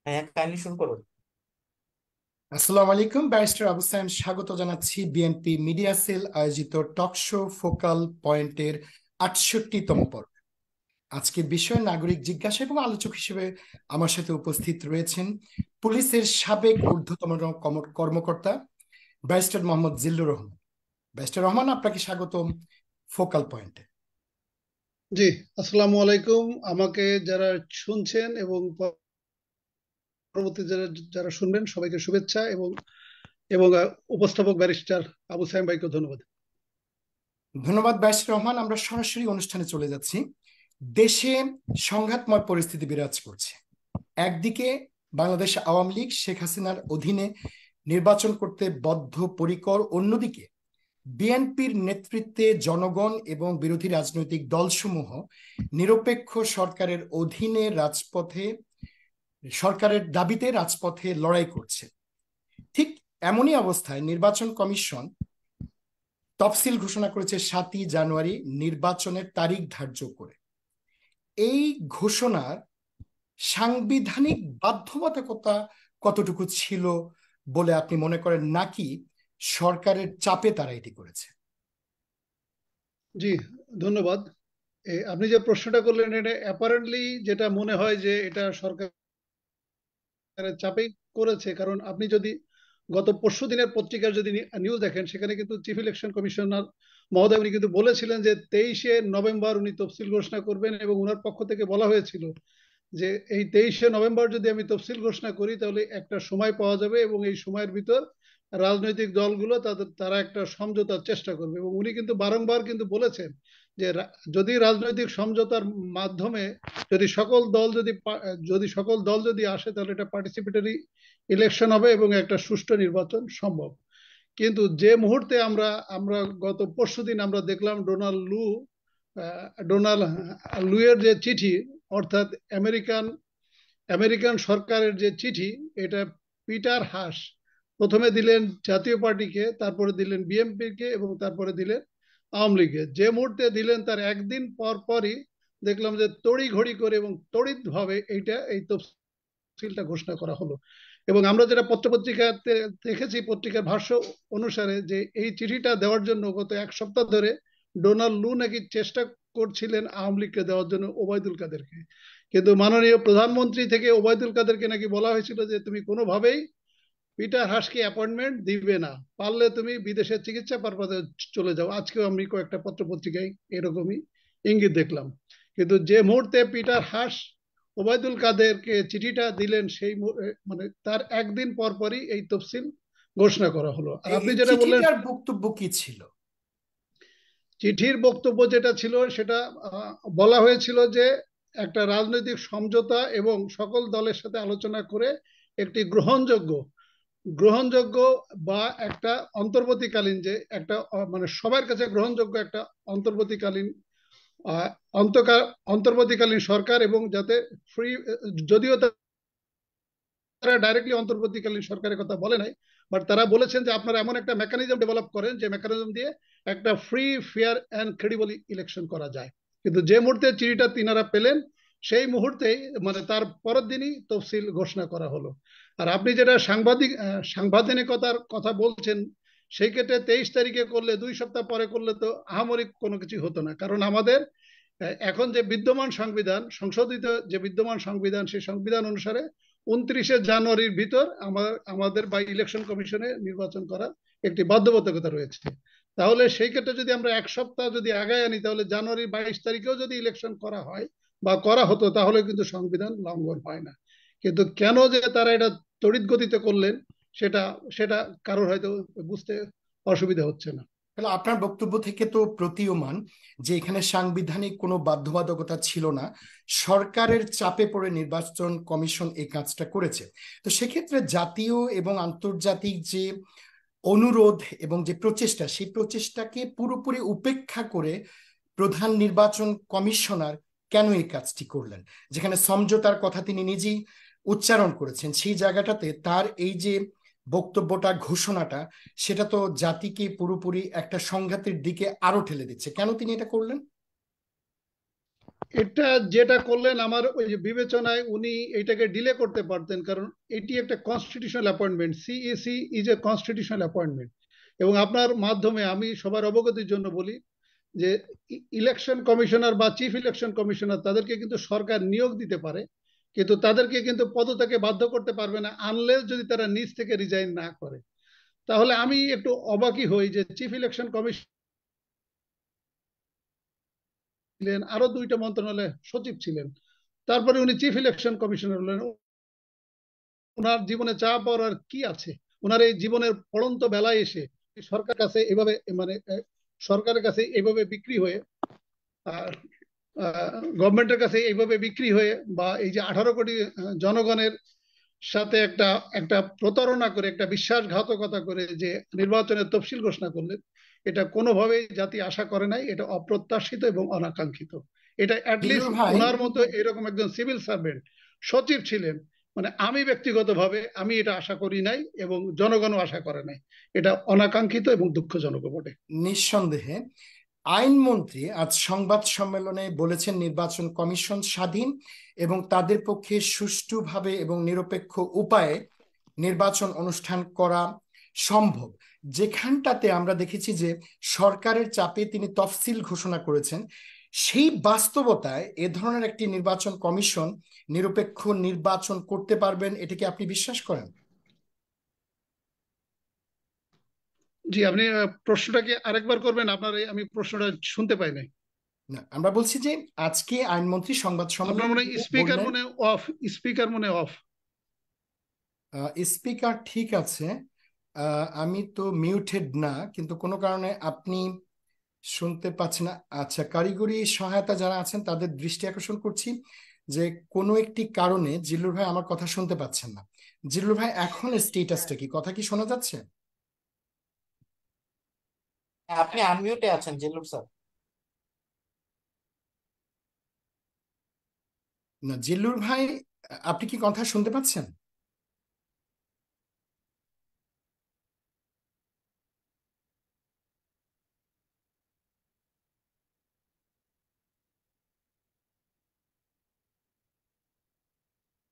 হ্যাঁ, কাইন্ডলি শুরু করুন। আসসালামু আলাইকুম, ব্যারিস্টার আবু সায়েম স্বাগত জানাচ্ছি বিএনপি মিডিয়া সেল আয়োজিত টক শো ফোকাল পয়েন্টের ৬৮তম পর্ব। আজকের বিষয় নাগরিক জিজ্ঞাসা এবং আলোচক হিসেবে আমার সাথে উপস্থিত রয়েছেন পুলিশের সাবেক ঊর্ধ্বতন কর্মকর্তা ব্যারিস্টার মোহাম্মদ জিল্লুর রহমান। ব্যারিস্টার রহমান, আপনাকে স্বাগতম ফোকাল পয়েন্টে। জি, আসসালামু আলাইকুম। আমাকে যারা শুনছেন এবং পরবর্তী যারা যারা শুনবেন সবাইকে শুভেচ্ছা এবং এবং উপস্থাপক ব্যারিস্টার আবু সাইম ভাইকে ধন্যবাদ। ধন্যবাদ ব্যারিস্টার রহমান। আমরা সরাসরি অনুষ্ঠানে চলে যাচ্ছি। দেশে সংঘাতময় পরিস্থিতি বিরাজ করছে। একদিকে বাংলাদেশ আওয়ামী লীগ শেখ হাসিনার অধীনে নির্বাচন করতে বদ্ধপরিকর, অন্যদিকে বিএনপির নেতৃত্বে জনগণ এবং বিরোধী রাজনৈতিক দলসমূহ নিরপেক্ষ সরকারের অধীনে সরকারের দাবিতে রাজপথে লড়াই করছে। ঠিক এমনই অবস্থায় নির্বাচন কমিশন তফসিল ঘোষণা করেছে ৭ই জানুয়ারি নির্বাচনের তারিখ ধার্য করে। এই ঘোষণার সাংবিধানিক বাধ্যবাধকতা কতটুকু ছিল বলে আপনি মনে করেন, নাকি সরকারের চাপে তারা এটি করেছে? জি, ধন্যবাদ। আপনি যে প্রশ্নটা করলেন এটা অ্যাপারেন্টলি যেটা মনে হয় যে এটা সরকারের চাপেই করেছে, কারণ আপনি যদি গত পরশু দিনের পত্রিকার যদি নিউজ দেখেন, সেখানে কিন্তু চিফ ইলেকশন কমিশনার মহোদয় উনি কিন্তু বলেছিলেন যে 23শে নভেম্বর উনি তফসিল ঘোষণা করবেন, এবং ওনার পক্ষ থেকে বলা হয়েছিল যে এই 23শে নভেম্বর যদি আমি তফসিল ঘোষণা করি তাহলে একটা সময় পাওয়া যাবে এবং এই সময়ের ভিতর রাজনৈতিক দলগুলো তারা একটা সমঝোতার চেষ্টা করবে। এবং উনি কিন্তু বারংবার কিন্তু বলেছেন যে যদি রাজনৈতিক সমঝোতার মাধ্যমে যদি সকল দল যদি আসে তাহলে এটা পার্টিসিপেটরি ইলেকশন হবে এবং একটা সুষ্ঠু নির্বাচন সম্ভব। কিন্তু যে মুহূর্তে আমরা আমরা গত পরশুদিন আমরা দেখলাম ডোনাল্ড লুয়ের যে চিঠি, অর্থাৎ আমেরিকান আমেরিকান সরকারের যে চিঠি, এটা পিটার হাস প্রথমে দিলেন জাতীয় পার্টিকে, তারপরে দিলেন বিএনপিকে এবং তারপরে দিলেন আওয়ামী লীগকে। যে মুহূর্তে দিলেন তার একদিন পর পরই দেখলাম যে তড়ি ঘড়ি করে এবং তড়িৎভাবে এই তফসিলটা ঘোষণা করা হলো। এবং আমরা যেটা পত্রপত্রিকাতে দেখেছি, পত্রিকার ভাষ্য অনুসারে, যে এই চিঠিটা দেওয়ার জন্য গত এক সপ্তাহ ধরে ডোনাল্ড লু নাকি চেষ্টা করছিলেন আওয়ামী লীগকে দেওয়ার জন্য ওবায়দুল কাদেরকে। কিন্তু মাননীয় প্রধানমন্ত্রী থেকে ওবায়দুল কাদেরকে নাকি বলা হয়েছিল যে তুমি কোনোভাবেই পিটার হাসকে অ্যাপয়েন্টমেন্ট দিবে না, পারলে তুমি বিদেশের চিকিৎসা পারপাসে চলে যাও। আজকেও আমি কয়েকটা পত্র পত্রিকায় এরকমই ইঙ্গিত দেখলাম। কিন্তু যে মুহূর্তে পিটার হাস ওবায়দুল কাদেরকে চিঠিটা দিলেন, মানে তার একদিন পর পরই এই তফসিল ঘোষণা করা হলো। আর আপনি এই যেটা বললেন, চিঠিটার বক্তব্য কি ছিল? চিঠির বক্তব্য যেটা ছিল সেটা বলা হয়েছিল যে একটা রাজনৈতিক সমঝোতা এবং সকল দলের সাথে আলোচনা করে একটি গ্রহণযোগ্য বা একটা অন্তর্বর্তীকালীন, যে একটা মানে সবার কাছে গ্রহণযোগ্য একটা অন্তর্বর্তীকালীন আহ, অন্তর্বর্তীকালীন সরকার, এবং যাতে ফ্রি, যদিও তারা ডাইরেক্টলি অন্তর্বর্তীকালীন সরকারের কথা বলে নাই, বাট তারা বলেছেন যে আপনারা এমন একটা মেকানিজম ডেভেলপ করেন যে মেকানিজম দিয়ে একটা free, fair and credible election করা যায়। কিন্তু যে মুহূর্তে চিঠিটা তিনারা পেলেন, সেই মুহূর্তেই মানে তার পরের দিনই তফসিল ঘোষণা করা হলো। আর আপনি যেটা সাংবিধানিকতার কথা বলছেন, সেই ক্ষেত্রে 23 তারিখে করলে 2 সপ্তাহ পরে করলে তো আহামরি কোনো কিছু হতো না, কারণ আমাদের এখন যে বিদ্যমান সংবিধান, সংশোধিত যে বিদ্যমান সংবিধান, সেই সংবিধান অনুসারে 29শে জানুয়ারির ভিতর আমাদের বা ইলেকশন কমিশনে নির্বাচন করার একটি বাধ্যবাধকতা রয়েছে। তাহলে সেই ক্ষেত্রে যদি আমরা এক সপ্তাহ যদি আগায় আনি, তাহলে জানুয়ারির 22 তারিখেও যদি ইলেকশন করা হয় বা করা হতো, তাহলে কিন্তু সংবিধান লঙ্ঘন হয় না। কিন্তু কেন যে তারা এটা তড়িৎ গতিতে করলেন, সেটা সেটা কারোর হয়তো বুঝতে অসুবিধা হচ্ছে না। তাহলে আপনার বক্তব্য থেকে তো প্রতীয়মান যে এখানে সাংবিধানিক কোনো বাধ্যবাধকতা ছিল না, সরকারের চাপে পড়ে নির্বাচন কমিশন এই কাজটা করেছে। তো সেক্ষেত্রে জাতীয় এবং আন্তর্জাতিক যে অনুরোধ এবং যে প্রচেষ্টা, সেই প্রচেষ্টাকে পুরোপুরি উপেক্ষা করে প্রধান নির্বাচন কমিশনার কেন এই কাজটি করলেন? যেখানে সমঝোতার কথা তিনি নিজেই উচ্চারণ করেছেন, সেই জায়গাটাতে তার এই যে বক্তব্যটা, ঘোষণাটা, সেটা তো জাতিকে পুরোপুরি একটা সংঘাতের দিকে আরো ঠেলে দিচ্ছে। কেন তিনি এটা করলেন? এটা যেটা করলেন আমার ওই যে বিবেচনায় উনি এটাকে ডিলে করতে পারতেন, কারণ এটি একটা constitutional appointment. CEC is a constitutional appointment. এবং আপনার মাধ্যমে আমি সবার অবগতির জন্য বলি যে ইলেকশন কমিশনার বা চিফ ইলেকশন কমিশনার তাদেরকে কিন্তু সরকার নিয়োগ দিতে পারে, কিন্তু তাদেরকে কিন্তু পদত্যাগে বাধ্য করতে পারবে না আনলেস যদি তারা নিজ থেকে রিজাইন না করে। তাহলে আমি একটু অবাকই হই যে চিফ ইলেকশন কমিশন ছিলেন, আরো দুইটা মন্ত্রণালয়ে সচিব ছিলেন, তারপরে উনি চিফ ইলেকশন কমিশনার হলেন। ওনার জীবনে চা পাওয়ার কি আছে? ওনার এই জীবনের পড়ন্ত বেলায় এসে সরকার কাছে এভাবে মানে সরকারের কাছে এইভাবে বিক্রি হয়ে, গভর্নমেন্টের কাছে এইভাবে বিক্রি হয়ে, বা এই যে 18 কোটি জনগণের সাথে একটা একটা প্রতারণা করে, একটা বিশ্বাসঘাতকতা করে যে নির্বাচনের তফসিল ঘোষণা করলেন, এটা কোনোভাবেই জাতি আশা করে নাই। এটা অপ্রত্যাশিত এবং অনাকাঙ্ক্ষিত। এটা জিল্লুর অ্যাটলিস্ট ভাই, ওনার মতো এরকম একজন সিভিল সার্ভেন্ট সচিব ছিলেন, মানে আমি ব্যক্তিগতভাবে আমি এটা আশা করি নাই এবং জনগণও আশা করে নাই। এটা অনাকাঙ্ক্ষিত এবং দুঃখজনক বটে। নিঃসন্দেহে আইনমন্ত্রী আজ সংবাদ সম্মেলনে বলেছেন নির্বাচন কমিশন স্বাধীন এবং তাদের পক্ষে সুষ্ঠুভাবে এবং নিরপেক্ষ উপায়ে নির্বাচন অনুষ্ঠান করা সম্ভব। যেখানটাতে আমরা দেখেছি যে সরকারের চাপে তিনি তফসিল ঘোষণা করেছেন, সেই বাস্তবতায় এ ধরনের একটি নির্বাচন কমিশন নিরপেক্ষ নির্বাচন করতে পারবেন, এটা কি আপনি বিশ্বাস করেন? জি, আপনি প্রশ্নটাকে আরেকবার করবেন? আপনার আমি প্রশ্নটা শুনতে পাই নাই। না, আমরা বলছি যে আজকে আইনমন্ত্রী সংবাদ আপনার সম্মেলন মনে দিয়ে স্পিকার বললেন, মনে অফ, স্পিকার মনে অফ। স্পিকার ঠিক আছে, আমি তো মিউটেড না, কিন্তু কোনো কারণে আপনি শুনতে পাচ্ছেন না। আচ্ছা, কারিগরি সহায়তা যারা আছেন তাদের দৃষ্টি আকর্ষণ করছি যে কোনো একটি কারণে জিল্লুর ভাই আমার কথা শুনতে পাচ্ছেন না। জিল্লুর ভাই, এখন স্টেটাসটা কি, কথা কি শোনা যাচ্ছে? হ্যাঁ, আপনি আনমিউটে আছেন জিল্লুর স্যার। না জিল্লুর ভাই, আপনি কি কথা শুনতে পাচ্ছেন?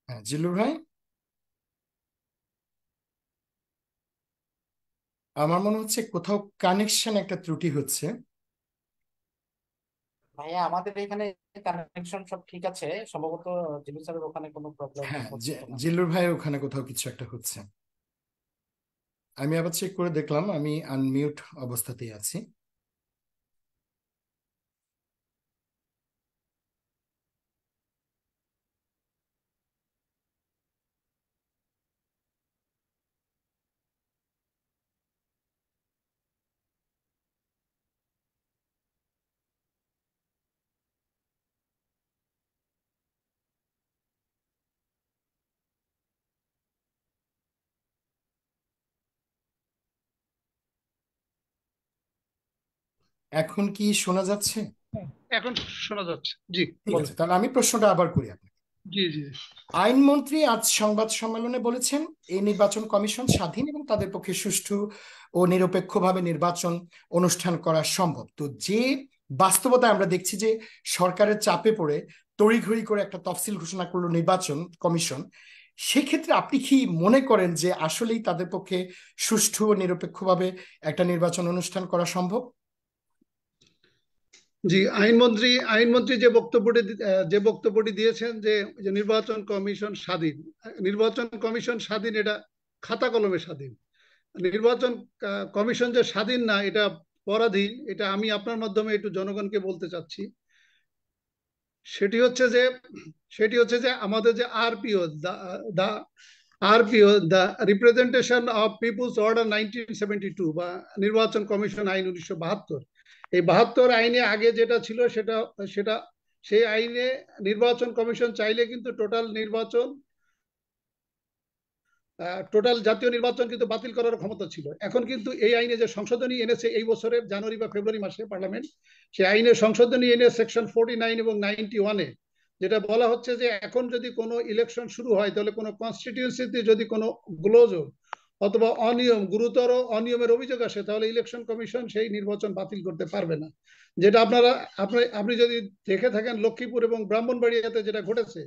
হ্যাঁ জিল্লুর ভাই, আমার মনে হচ্ছে কোথাও কানেকশন একটা ত্রুটি হচ্ছে। ভাইয়া আমাদের এখানে কানেকশন সব ঠিক আছে, সম্ভবত জিল্লুর স্যারের ওখানে কোনো প্রবলেম হ্যাঁ, হচ্ছে কিনা। জিল্লুর ভাই ওখানে কোথাও কিছু একটা হচ্ছে। আমি আবার চেক করে দেখলাম, আমি আনমিউট অবস্থাতেই আছি। এখন কি শোনা যাচ্ছে? এখন শোনা যাচ্ছে, জি ঠিক বলেন। আছে, তাহলে আমি প্রশ্নটা আবার করি আপনাকে। জি জি আইনমন্ত্রী আজ সংবাদ সম্মেলনে বলেছেন এই নির্বাচন কমিশন স্বাধীন এবং তাদের পক্ষে সুষ্ঠু ও নিরপেক্ষভাবে নির্বাচন অনুষ্ঠান করা সম্ভব। তো যে বাস্তবতায় আমরা দেখছি যে সরকারের চাপে পড়ে তড়িঘড়ি করে একটা তফসিল ঘোষণা করলো নির্বাচন কমিশন, সেক্ষেত্রে আপনি কি মনে করেন যে আসলেই তাদের পক্ষে সুষ্ঠু ও নিরপেক্ষভাবে একটা নির্বাচন অনুষ্ঠান করা সম্ভব? জি, আইনমন্ত্রী আইনমন্ত্রী যে বক্তব্যটি দিয়েছেন যে যে নির্বাচন কমিশন স্বাধীন, নির্বাচন কমিশন স্বাধীন এটা খাতা কলমে স্বাধীন। নির্বাচন কমিশন যে স্বাধীন না এটা পরাধীন, এটা আমি আপনার মাধ্যমে একটু জনগণকে বলতে চাচ্ছি। সেটি হচ্ছে যে সেটি হচ্ছে যে আমাদের যে RPO, the RPO, the Representation of People's Order 1972 বা নির্বাচন কমিশন আইন 1972, এই 72 আইনে আগে যেটা ছিল সেটা সেটা সেই আইনে নির্বাচন কমিশন চাইলে কিন্তু টোটাল জাতীয় নির্বাচন কিন্তু বাতিল করার ক্ষমতা ছিল। এখন কিন্তু এই আইনে যে সংশোধনী এনেছে এই বছরের জানুয়ারি বা ফেব্রুয়ারি মাসে পার্লামেন্ট, সেই আইনে সংশোধনী এনে সেকশন 49 এবং 91-এ যেটা বলা হচ্ছে যে এখন যদি কোনো ইলেকশন শুরু হয় তাহলে কোনো কনস্টিটিউয়েন্সিতে যদি কোনো গোলযোগ অথবা গুরুতর অনিয়মের অভিযোগ আসে, তাহলে ইলেকশন কমিশন সেই নির্বাচন বাতিল করতে পারবে না। যেটা আপনি যদি দেখে থাকেন লক্ষ্মীপুর এবং ব্রাহ্মণবাড়িয়াতে যেটা ঘটেছে,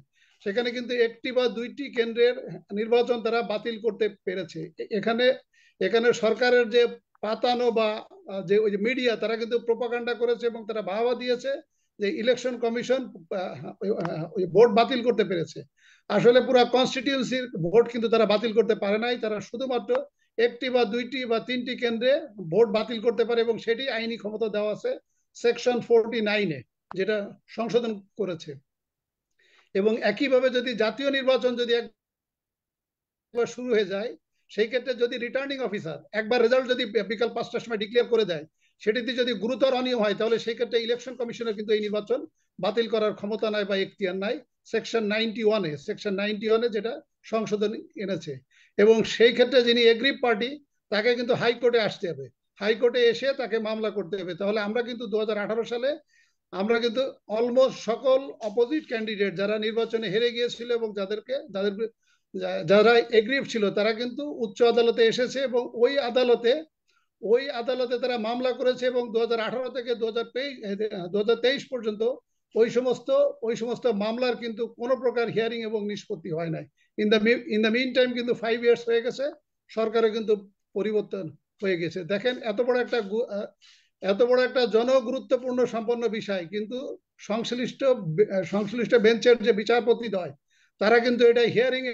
সেখানে কিন্তু একটি বা দুইটি কেন্দ্রের নির্বাচন তারা বাতিল করতে পেরেছে। এখানে এখানে সরকারের যে পাতানো বা যে ওই যে মিডিয়া, তারা কিন্তু প্রোপাগান্ডা করেছে এবং তারা বাহবা দিয়েছে যে ইলেকশন কমিশন ভোট বাতিল করতে পেরেছে। আসলে পুরো কনস্টিটিউন্সির ভোট কিন্তু তারা বাতিল করতে পারে নাই, তারা শুধুমাত্র একটি বা দুইটি বা তিনটি কেন্দ্রে ভোট বাতিল করতে পারে, এবং সেটি আইনি ক্ষমতা দেওয়া আছে সেকশন 49-এ, যেটা সংশোধন করেছে। এবং একইভাবে যদি জাতীয় নির্বাচন যদি একবার শুরু হয়ে যায়, সেই ক্ষেত্রে যদি রিটার্নিং অফিসার একবার রেজাল্ট যদি বিকাল 5টার সময় ডিক্লেয়ার করে দেয়, সেটিতে যদি গুরুতর অনিয়ম হয়, তাহলে সেই ক্ষেত্রে ইলেকশন কমিশনের কিন্তু এই নির্বাচন বাতিল করার ক্ষমতা নাই বা এখতিয়ার নাই সেকশন 91-এ যেটা সংশোধন এনেছে। এবং সেই ক্ষেত্রে যিনি এগ্রিভ পার্টি, তাকে কিন্তু হাইকোর্টে আসতে হবে, হাইকোর্টে এসে তাকে মামলা করতে হবে। তাহলে আমরা কিন্তু 2018 সালে আমরা কিন্তু অলমোস্ট সকল অপোজিট ক্যান্ডিডেট যারা নির্বাচনে হেরে গিয়েছিল এবং যারা এগ্রিভ ছিল, তারা কিন্তু উচ্চ আদালতে এসেছে এবং ওই আদালতে তারা মামলা করেছে, এবং 2018 থেকে 2023 পর্যন্ত ওই সমস্ত মামলার কিন্তু কোনো প্রকার হিয়ারিং এবং নিষ্পত্তি হয় নাই। ইন দ্য মিন টাইম কিন্তু 5 ইয়ার্স হয়ে গেছে, সরকারে কিন্তু পরিবর্তন হয়ে গেছে। দেখেন এত বড় একটা জনগুরুত্বপূর্ণ সম্পন্ন বিষয়, কিন্তু সংশ্লিষ্ট বেঞ্চের যে বিচারপতিদ্বয়, তারা কিন্তু এটা হিয়ারিং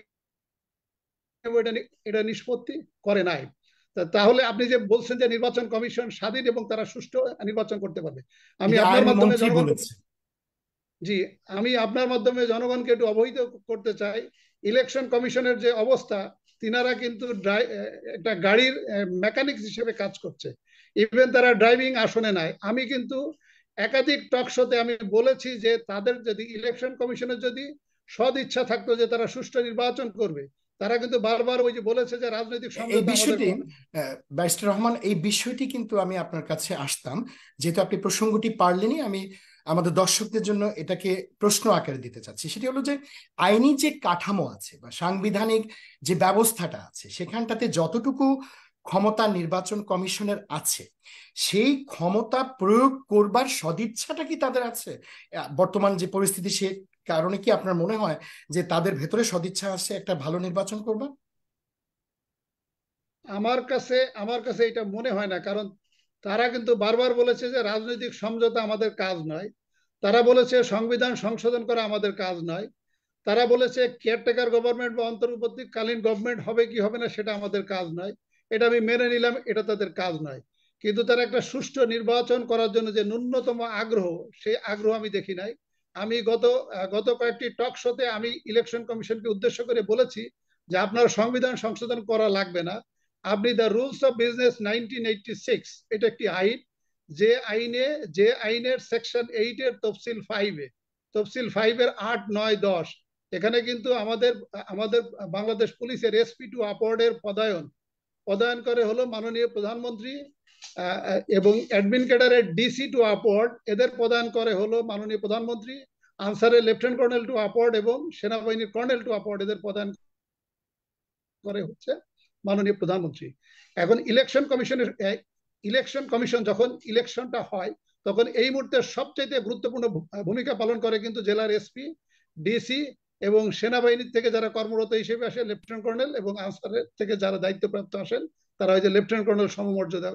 এটা নিষ্পত্তি করে নাই। তাহলে আপনি যে বলছেন যে নির্বাচন কমিশন স্বাধীন এবং তারা সুষ্ঠু নির্বাচন করতে পারবে, আমি আপনার মাধ্যমে আপনার মাধ্যমে জনগণকে একটু অবহিত করতে চাই। ইলেকশন কমিশনের যে অবস্থা, তিনারা কিন্তু একটা গাড়ির মেকানিক হিসেবে কাজ করছে, ইভেন তারা ড্রাইভিং আসনে নাই। আমি কিন্তু একাধিক টক শোতে আমি বলেছি যে তাদের যদি ইলেকশন কমিশনের যদি সদ ইচ্ছা থাকতো যে তারা সুষ্ঠু নির্বাচন করবে, তারা কিন্তু বারবার ওই যে বলেছে যে রাজনৈতিক এই বিষয়টি ব্যারিস্টার রহমান, এই বিষয়টি কিন্তু আমি আপনার কাছে আসতাম, যেহেতু আপনি প্রসঙ্গটি পারলেনই, আমি আমাদের দর্শকদের জন্য এটাকে প্রশ্ন আকারে দিতে চাচ্ছি। সেটি হলো যে আইনি যে কাঠামো আছে বা সাংবিধানিক যে ব্যবস্থাটা আছে, সেখানটাতে যতটুকু ক্ষমতা নির্বাচন কমিশনের আছে, সেই ক্ষমতা প্রয়োগ করবার সদিচ্ছাটা কি তাদের আছে? বর্তমান যে পরিস্থিতি, সে কারণে কি আপনার মনে হয় যে তাদের ভেতরে সদিচ্ছা আছে একটা ভালো নির্বাচন করবার? আমার কাছে এটা মনে হয় না, কারণ তারা কিন্তু বারবার বলেছে যে রাজনৈতিক সমঝোতা আমাদের কাজ নয়, তারা বলেছে সংবিধান সংশোধন করা আমাদের কাজ নয়, তারা বলেছে কেয়ারটেকার গভর্নমেন্ট বা অন্তর্বর্তীকালীন গভর্নমেন্ট হবে কি হবে না সেটা আমাদের কাজ নয়। এটা আমি মেনে নিলাম, এটা তাদের কাজ নয়। কিন্তু তারা একটা সুষ্ঠু নির্বাচন করার জন্য যে ন্যূনতম আগ্রহ, সেই আগ্রহ আমি দেখি নাই। আমি গত কয়েকটি টক শোতে আমি ইলেকশন কমিশনকে উদ্দেশ্য করে বলেছি যে আপনার সংবিধান সংশোধন করা লাগবে না, আপনি দ্য রুলস অফ বিজনেস 1986, এটা একটি আইন, যে আইনের সেকশন 8-এর তফসিল 5-এর 8, 9, 10, এখানে কিন্তু আমাদের বাংলাদেশ পুলিশের SP টু আপওয়ার্ডের পদায়ন করে হলো মাননীয় প্রধানমন্ত্রী, এবং অ্যাডমিন ক্যাডারের DC টু আপওয়ার্ড এদের প্রদান করে হলো মাননীয় প্রধানমন্ত্রী, আনসারের লেফটেন্যান্ট কর্নেল টু আপওয়ার্ড এবং সেনাবাহিনীর কর্নেল টু আপওয়ার্ড এদের প্রদান করে হচ্ছে মাননীয় প্রধানমন্ত্রী। এখন ইলেকশন কমিশন যখন ইলেকশনটা হয়, তখন এই মুহূর্তে সবচেয়ে গুরুত্বপূর্ণ ভূমিকা পালন করে কিন্তু জেলার SP, DC এবং সেনাবাহিনীর থেকে যারা কর্মরত হিসেবে আসে লেফটেন্যান্ট কর্নেল, এবং আনসারের থেকে যারা দায়িত্বপ্রাপ্ত আসেন তারা ওই যে লেফটেন্যান্ট কর্নেল সমমর্যাদা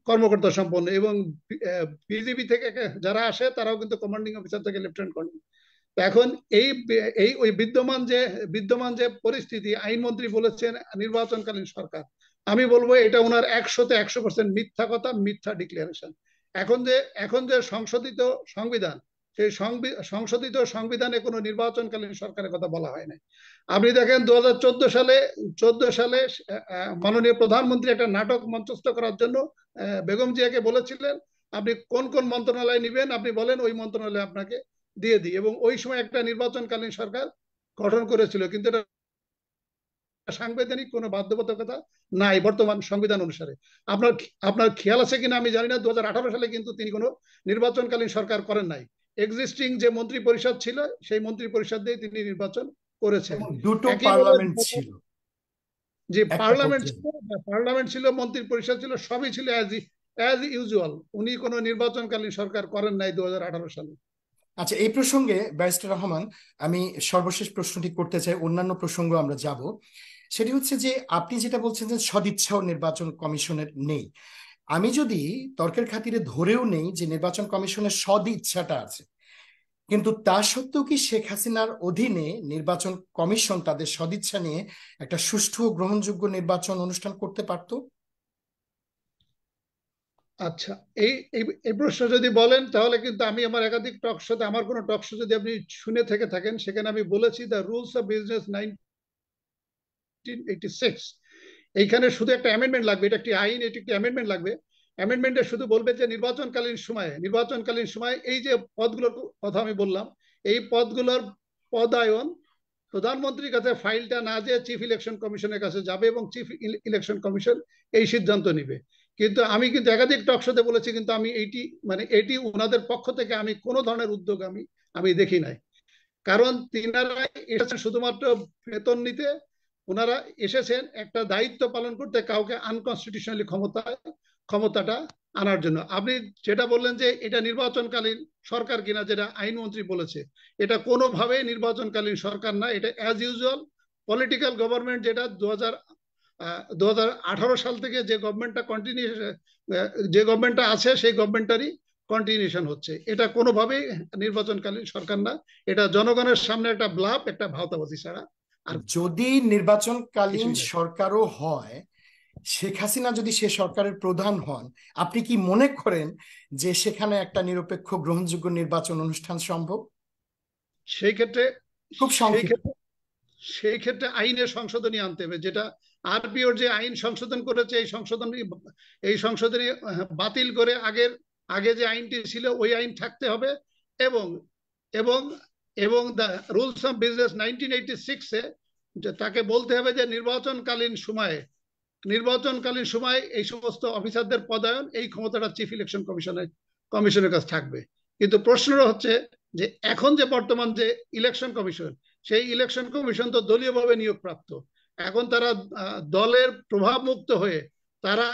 কর্মকর্তা সম্পন্ন, এবং BGB থেকে যারা আসে তারাও কিন্তু কমান্ডিং অফিসার থেকে লেফটেন্যান্ট কর্নেল। এখন ওই বিদ্যমান যে পরিস্থিতি, আইনমন্ত্রী বলেছেন নির্বাচনকালীন সরকার, আমি বলবো এটা ওনার 100-তে 100% মিথ্যা কথা, মিথ্যা ডিক্লারেশন। এখন যে সংশোধিত সংবিধান, সেই সংশোধিত সংবিধানে কোনো নির্বাচনকালীন সরকারের কথা বলা হয় না। আপনি দেখেন 2014 সালে মাননীয় প্রধানমন্ত্রী একটা নাটক মঞ্চস্থ করার জন্য বেগম জিয়াকে বলেছিলেন আপনি কোন কোন মন্ত্রণালয় নেবেন, আপনি বলেন ওই মন্ত্রণালয় আপনাকে দিয়ে দিই, এবং ওই সময় একটা নির্বাচনকালীন সরকার গঠন করেছিল, কিন্তু এটা সাংবিধানিক কোনো বাধ্যবাধকতা নাই বর্তমান সংবিধান অনুসারে। আপনার খেয়াল আছে কিনা আমি জানি না, 2018 সালে কিন্তু তিনি কোনো নির্বাচনকালীন সরকার করেন নাই, এক্সিস্টিং যে মন্ত্রী পরিষদ ছিল সেই মন্ত্রী পরিষদ দিয়ে তিনি নির্বাচন করেছেন। দুটো পার্লামেন্ট ছিল। যে একটা পার্লামেন্ট পর্যায়ে। ছিল, পার্লামেন্ট ছিল, মন্ত্রী পরিষদ ছিল, সবই ছিল অ্যাজ ইউজুয়াল। উনি কোনো নির্বাচনকালীন সরকার করেন নাই 2018 সালে। আচ্ছা, এই প্রসঙ্গে ব্যারিস্টার রহমান, আমি সর্বশেষ প্রশ্নটি করতে চাই, অন্যান্য প্রসঙ্গ আমরা যাব। সেটি হচ্ছে যে আপনি যেটা বলছেন যে সদিচ্ছাও নির্বাচন কমিশনের নেই, আমি যদি তর্কের খাতিরে ধরেও নেই যে নির্বাচন কমিশনের সদিচ্ছাটা আছে, কিন্তু তা সত্ত্বেও কি শেখ হাসিনার অধীনে নির্বাচন কমিশন তাদের সদিচ্ছা নিয়ে একটা সুষ্ঠু ও গ্রহণযোগ্য নির্বাচন অনুষ্ঠান করতে পারত? আচ্ছা, এই এই এই প্রশ্ন যদি বলেন তাহলে কিন্তু আমি আমার একাধিক টক শোতে, আমার কোনো টক শো যদি আপনি শুনে থেকে থাকেন, সেখানে আমি বলেছি দ্য রুলস অফ বিজনেস 1986, এইখানে শুধু একটা অ্যামেন্ডমেন্ট লাগবে, এটা একটি আইন, এটি একটি অ্যামেন্ডমেন্ট লাগবে। অ্যামেন্ডমেন্টে শুধু বলবে যে নির্বাচনকালীন সময়ে এই যে পদগুলোর কথা আমি বললাম, এই পদগুলোর পদায়ন প্রধানমন্ত্রীর কাছে ফাইলটা না যেয়ে চিফ ইলেকশন কমিশনের কাছে যাবে এবং চিফ ইলেকশন কমিশন এই সিদ্ধান্ত নিবে। কিন্তু আমি কিন্তু একাধিক টকশোতে বলেছি, কিন্তু আমি এটি ওনাদের পক্ষ থেকে আমি কোনো ধরনের উদ্যোগ আমি দেখি নাই। কারণ তিনারা এসেছেন শুধুমাত্র বেতন নিতে, ওনারা এসেছেন একটা দায়িত্ব পালন করতে, কাউকে আনকনস্টিটিউশনালি ক্ষমতাটা আনার জন্য। আপনি যেটা বললেন যে এটা নির্বাচনকালীন সরকার কিনা, যেটা আইনমন্ত্রী বলেছে, এটা কোনোভাবেই নির্বাচনকালীন সরকার না, এটা অ্যাজ ইউজুয়াল পলিটিক্যাল গভর্নমেন্ট, যেটা 2018 সাল থেকে যে গভর্নমেন্টটা আছে সেই গভর্নমেন্টটারই কন্টিনিউশন হচ্ছে। এটা কোনোভাবেই নির্বাচনকালীন সরকার না, এটা জনগণের সামনে একটা ব্লাফ, একটা ভাওতাবাজি ছাড়া আর যদি নির্বাচনকালীন কিছুই না। সরকারও হয়, শেখ হাসিনা যদি সে সরকারের প্রধান হন, আপনি কি মনে করেন যে সেখানে একটা নিরপেক্ষ গ্রহণযোগ্য নির্বাচন অনুষ্ঠান সম্ভব? সেই ক্ষেত্রে খুব সেই সংক্ষিপ্ত। ক্ষেত্রে সেই ক্ষেত্রে আইনের সংশোধনী আনতে হবে, যেটা আরপিওর যে আইন সংশোধন করেছে, এই সংশোধনী বাতিল করে আগে যে আইনটি ছিল ওই আইন থাকতে হবে। এবং এবং এবং দ্য রুলস অফ বিজনেস 1986-এ তাকে বলতে হবে যে নির্বাচনকালীন সময় এই সমস্ত অফিসারদের পদায়ন, এই ক্ষমতাটা চিফ ইলেকশন কমিশনের কাছে থাকবে। কিন্তু প্রশ্নটা হচ্ছে যে এখন যে বর্তমান যে ইলেকশন কমিশন, সেই ইলেকশন কমিশন তো দলীয়ভাবে নিয়োগপ্রাপ্ত। এখন তারা দলের প্রভাব মুক্ত হয়ে তারা,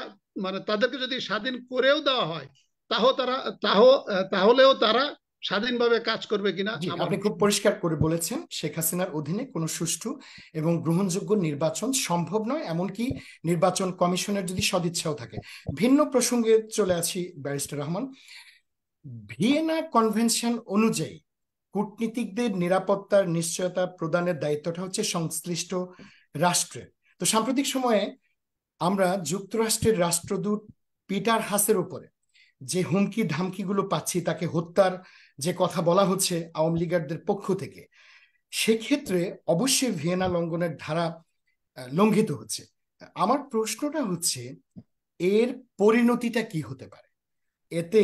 তাদেরকে যদি স্বাধীন করেও দেওয়া হয়, তাও তারা তাও তাহলেও তারা স্বাধীনভাবে কাজ করবে কিনা জি, আমার আপনি খুব পরিষ্কার করে বলেছেন শেখ হাসিনার অধীনে কোনো সুষ্ঠু এবং গ্রহণযোগ্য নির্বাচন সম্ভব নয়, এমনকি নির্বাচন কমিশনের যদি সদিচ্ছাও থাকে। ভিন্ন প্রসঙ্গে চলে আসি ব্যারিস্টার রহমান। ভিয়েনা কনভেনশন অনুযায়ী কূটনীতিকদের নিরাপত্তার নিশ্চয়তা প্রদানের দায়িত্বটা হচ্ছে সংশ্লিষ্ট রাষ্ট্রের। তো সাম্প্রতিক সময়ে আমরা যুক্তরাষ্ট্রের রাষ্ট্রদূত পিটার হাসের উপরে যে হুমকি ধামকিগুলো পাচ্ছি, তাকে হত্যার যে কথা বলা হচ্ছে আওয়ামী লীগারদের পক্ষ থেকে, সেক্ষেত্রে অবশ্যই ভিয়েনা লঙ্ঘনের ধারা লঙ্ঘিত হচ্ছে। আমার প্রশ্নটা হচ্ছে, এর পরিণতিটা কি হতে পারে? এতে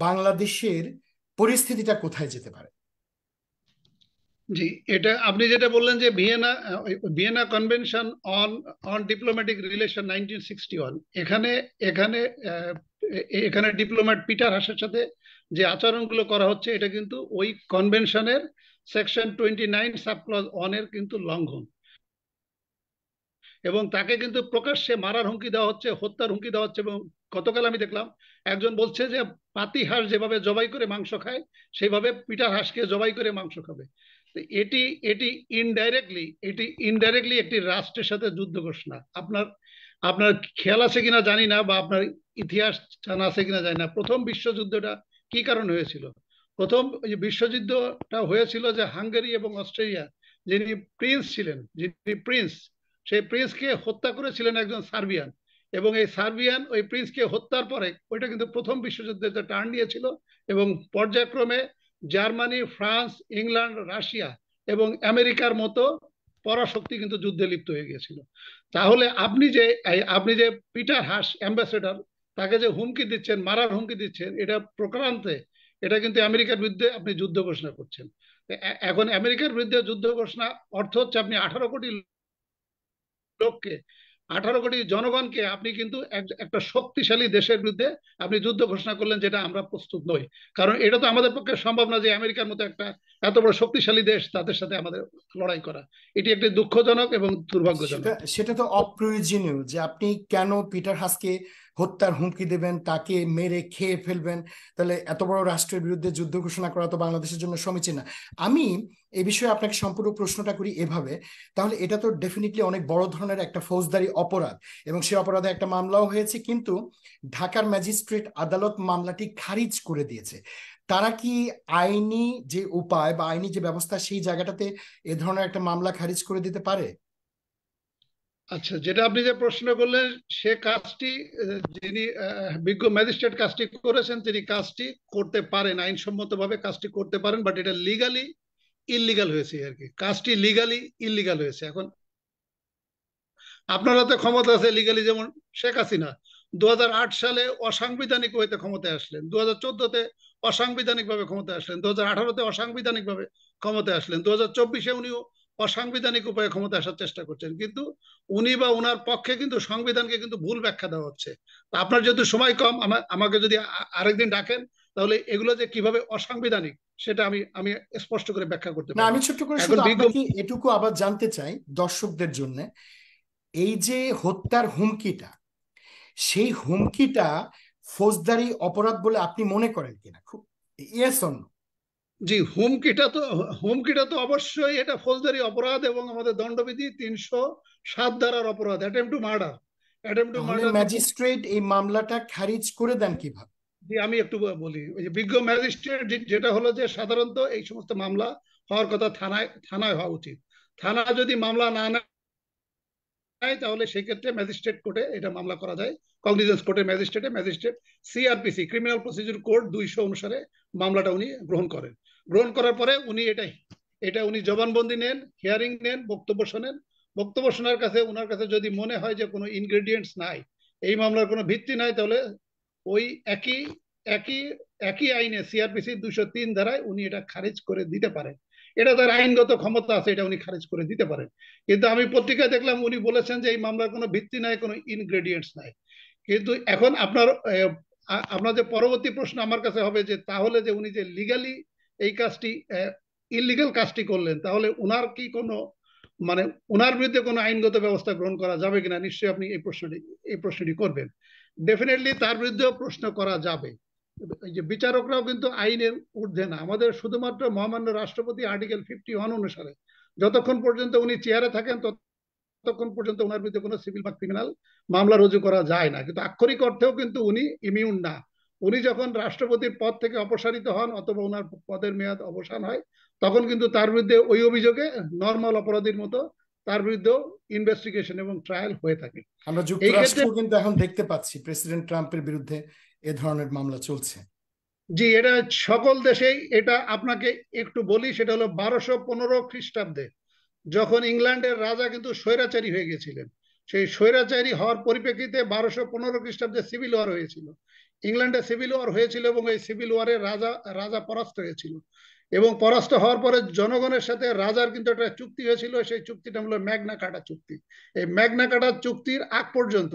বাংলাদেশের পরিস্থিতিটা কোথায় যেতে পারে? জি, এটা আপনি যেটা বললেন যে Vienna convention on on diplomatic relation 1961, এখানে এখানে আহ, এখানে ডিপ্লোম্যাট পিটার হাসের সাথে যে আচরণগুলো করা হচ্ছে, এটা কিন্তু ওই কনভেনশনের সেকশন 29 সাব ক্লজ 1 এর কিন্তু লঙ্ঘন। এবং তাকে কিন্তু প্রকাশ্যে মারার হুমকি দেওয়া হচ্ছে, হত্যার হুমকি দেওয়া হচ্ছে। এবং গতকাল আমি দেখলাম একজন বলছে যে পাতি হাঁস যেভাবে জবাই করে মাংস খায়, সেইভাবে পিটার হাঁসকে জবাই করে মাংস খাবে। এটি এটি ইনডাইরেক্টলি একটি রাষ্ট্রের সাথে যুদ্ধ ঘোষণা। আপনার আপনার খেয়াল আছে কিনা জানি না, বা আপনার ইতিহাস জানা আছে কিনা জানি না, প্রথম বিশ্বযুদ্ধটা কি কারণে হয়েছিল? প্রথম বিশ্বযুদ্ধটা হয়েছিল যে হাঙ্গেরি এবং অস্ট্রেলিয়া, যিনি প্রিন্স, সেই প্রিন্সকে হত্যা করেছিলেন একজন সার্বিয়ান। এবং এই সার্বিয়ান ওই প্রিন্সকে হত্যার পরে ওইটা কিন্তু প্রথম বিশ্বযুদ্ধের টার্ন নিয়েছিল। এবং পর্যায়ক্রমে জার্মানি, ফ্রান্স, ইংল্যান্ড, রাশিয়া এবং আমেরিকার মতো পরাশক্তি কিন্তু যুদ্ধে লিপ্ত হয়ে গিয়েছিল। তাহলে আপনি যে পিটার হাস অ্যাম্বাসেডর, তাকে যে হুমকি দিচ্ছেন, মারার হুমকি দিচ্ছেন, এটা প্রকারান্তে এটা কিন্তু আমেরিকার বিরুদ্ধে আপনি যুদ্ধ ঘোষণা করছেন। এখন আমেরিকার বিরুদ্ধে যুদ্ধ ঘোষণা অর্থ হচ্ছে আপনি 18 কোটি লোককে 18 কোটি জনগণকে আপনি কিন্তু একটা শক্তিশালী দেশের বিরুদ্ধে আপনি যুদ্ধ ঘোষণা করলেন, যেটা আমরা প্রস্তুত নই। কারণ এটা তো আমাদের পক্ষে সম্ভব না যে আমেরিকার মতো একটা এত বড় শক্তিশালী দেশ তাদের সাথে আমাদের লড়াই করা। এটি একটি দুঃখজনক এবং সেটা দুর্ভাগ্যজনক। সেটা তো অপ্রয়োজনীয় যে আপনি কেন পিটার হাসকে হত্যার হুমকি দেবেন, তাকে মেরে খেয়ে ফেলবেন। তাহলে এত বড় রাষ্ট্রের বিরুদ্ধে যুদ্ধ ঘোষণা করা তো বাংলাদেশের জন্য সমীচীন না। আমি এই বিষয়ে আপনাকে সম্পূর্ণ প্রশ্নটা করি এভাবে, তাহলে এটা তো ডেফিনেটলি অনেক বড় ধরনের একটা ফৌজদারি অপরাধ এবং সে অপরাধে একটা মামলাও হয়েছে, কিন্তু ঢাকার ম্যাজিস্ট্রেট আদালত মামলাটি খারিজ করে দিয়েছে। তারা কি আইনি যে উপায় বা আইনি যে ব্যবস্থা সেই জায়গাটাতে এ ধরনের একটা মামলা খারিজ করে দিতে পারে? আচ্ছা, যেটা আপনি যে প্রশ্ন করলেন সে কাজটি যিনি বিজ্ঞ ম্যাজিস্ট্রেট কাজটি করেছেন তিনি কাজটি করতে পারেন, আইনসম্মতভাবে কাজটি করতে পারেন, বাট এটা লিগালি ইললিগাল হয়েছে আর কি। কাজটি লিগালি ইললিগাল হয়েছে। এখন আপনার হাতে ক্ষমতা আছে লিগালি, যেমন শেখ হাসিনা 2008 সালে অসাংবিধানিক ওয়েতে ক্ষমতায় আসলেন, 2014-তে অসাংবিধানিক ভাবে ক্ষমতায় আসলেন, 2018-তে অসাংবিধানিক ভাবে ক্ষমতায় আসলেন, 2024-এ উনিও অসাংবিধানিক উপায়ে ক্ষমতা আসার চেষ্টা করছেন। কিন্তু উনি বা ওনার পক্ষে কিন্তু সংবিধানকে কিন্তু ভুল ব্যাখ্যা দেওয়া হচ্ছে। তা আপনার যেহেতু সময় কম, আমাকে যদি আরেকদিন ডাকেন তাহলে এগুলো যে কিভাবে অসাংবিধানিক সেটা আমি আমি স্পষ্ট করে ব্যাখ্যা করতে না, পারবো। আমি ছোট্ট করে এখন শুধু বিজ্ঞ আপনাকে এটুকু আবার জানতে চাই দর্শকদের জন্য, এই যে হত্যার হুমকিটা, সেই হুমকিটা ফৌজদারি অপরাধ বলে আপনি মনে করেন কিনা? খুব ইয়েস অর নো? জি, হুমকিটা তো অবশ্যই এটা ফৌজদারি অপরাধ এবং আমাদের দণ্ডবিধি 307 ধারার অপরাধ, attempt to murder. Attempt to তাহলে মার্ডার তো ম্যাজিস্ট্রেট এই মামলাটা খারিজ করে দেন কিভাবে? জি, আমি একটু বলি। ওই যে বিজ্ঞ ম্যাজিস্ট্রেট যেটা হলো যে সাধারণত এই সমস্ত মামলা হওয়ার কথা থানায় থানায় হওয়া উচিত। থানা যদি মামলা না নেয় তাহলে সেক্ষেত্রে ম্যাজিস্ট্রেট কোর্টে এটা মামলা করা যায়। কগনিজেন্স কোর্টের magistrate CrPC criminal procedure code 200 অনুসারে মামলাটা উনি গ্রহণ করেন। গ্রহণ করার পরে উনি এটা উনি জবানবন্দি নেন, হিয়ারিং নেন, বক্তব্য শোনেন। বক্তব্য শোনার কাছে ওনার কাছে যদি মনে হয় যে কোনো ইনগ্রেডিয়েন্টস নাই, এই মামলার কোনো ভিত্তি নাই, তাহলে ওই একই একই একই আইনে সিআরপিসি 203 ধারায় উনি এটা খারিজ করে দিতে পারেন। এটা তার আইনগত ক্ষমতা আছে, এটা উনি খারিজ করে দিতে পারেন। কিন্তু আমি পত্রিকায় দেখলাম উনি বলেছেন যে এই মামলার কোনো ভিত্তি নাই, কোনো ইনগ্রেডিয়েন্টস নাই। কিন্তু এখন আপনার যে পরবর্তী প্রশ্ন আমার কাছে হবে যে তাহলে যে উনি যে লিগালি এই কাজটি ইললিগাল কাজটি করলেন, তাহলে উনার কি কোনো মানে উনার বিরুদ্ধে কোনো আইনগত ব্যবস্থা গ্রহণ করা যাবে কিনা, নিশ্চয়ই আপনি এই প্রশ্নটি করবেন। ডেফিনেটলি তার বিরুদ্ধেও প্রশ্ন করা যাবে। এই যে বিচারকরাও কিন্তু আইনের ঊর্ধ্বে না, আমাদের শুধুমাত্র মহামান্য রাষ্ট্রপতি আর্টিকেল 51 অনুসারে যতক্ষণ পর্যন্ত উনি চেয়ারে থাকেন ততক্ষণ পর্যন্ত ওনার বিরুদ্ধে কোনো সিভিল বা ক্রিমিনাল মামলা রুজু করা যায় না। কিন্তু আক্ষরিক অর্থেও কিন্তু উনি ইমিউন না। উনি যখন রাষ্ট্রপতির পদ থেকে অপসারিত হন অথবা ওনার পদের মেয়াদ অবসান হয় তখন কিন্তু তার বিরুদ্ধে ওই অভিযোগে নর্মাল অপরাধীর মতো তার বিরুদ্ধেও ইনভেস্টিগেশন এবং ট্রায়াল হয়ে থাকে। আমরা এই ক্ষেত্রে যুক্তরাষ্ট্র কিন্তু এখন দেখতে পাচ্ছি প্রেসিডেন্ট ট্রাম্পের বিরুদ্ধে এ ধরনের মামলা চলছে। জি, এটা সকল দেশেই। এটা আপনাকে একটু বলি, সেটা হলো 1215 খ্রিস্টাব্দে যখন ইংল্যান্ডের রাজা কিন্তু স্বৈরাচারী হয়ে গেছিলেন। সেই স্বৈরাচারী হওয়ার পরিপ্রেক্ষিতে 1215 খ্রিস্টাব্দে সিভিল ওয়ার হয়েছিল। ইংল্যান্ডে সিভিল ওয়ার হয়েছিল এবং এই সিভিল ওয়ারে রাজা রাজা পরাস্ত হয়েছিল। এবং পরাস্ত হওয়ার পরে জনগণের সাথে রাজার কিন্তু একটা চুক্তি হয়েছিল, সেই চুক্তিটা হলো ম্যাগনা কার্টা চুক্তি। এই ম্যাগনা কার্টা চুক্তির আগ পর্যন্ত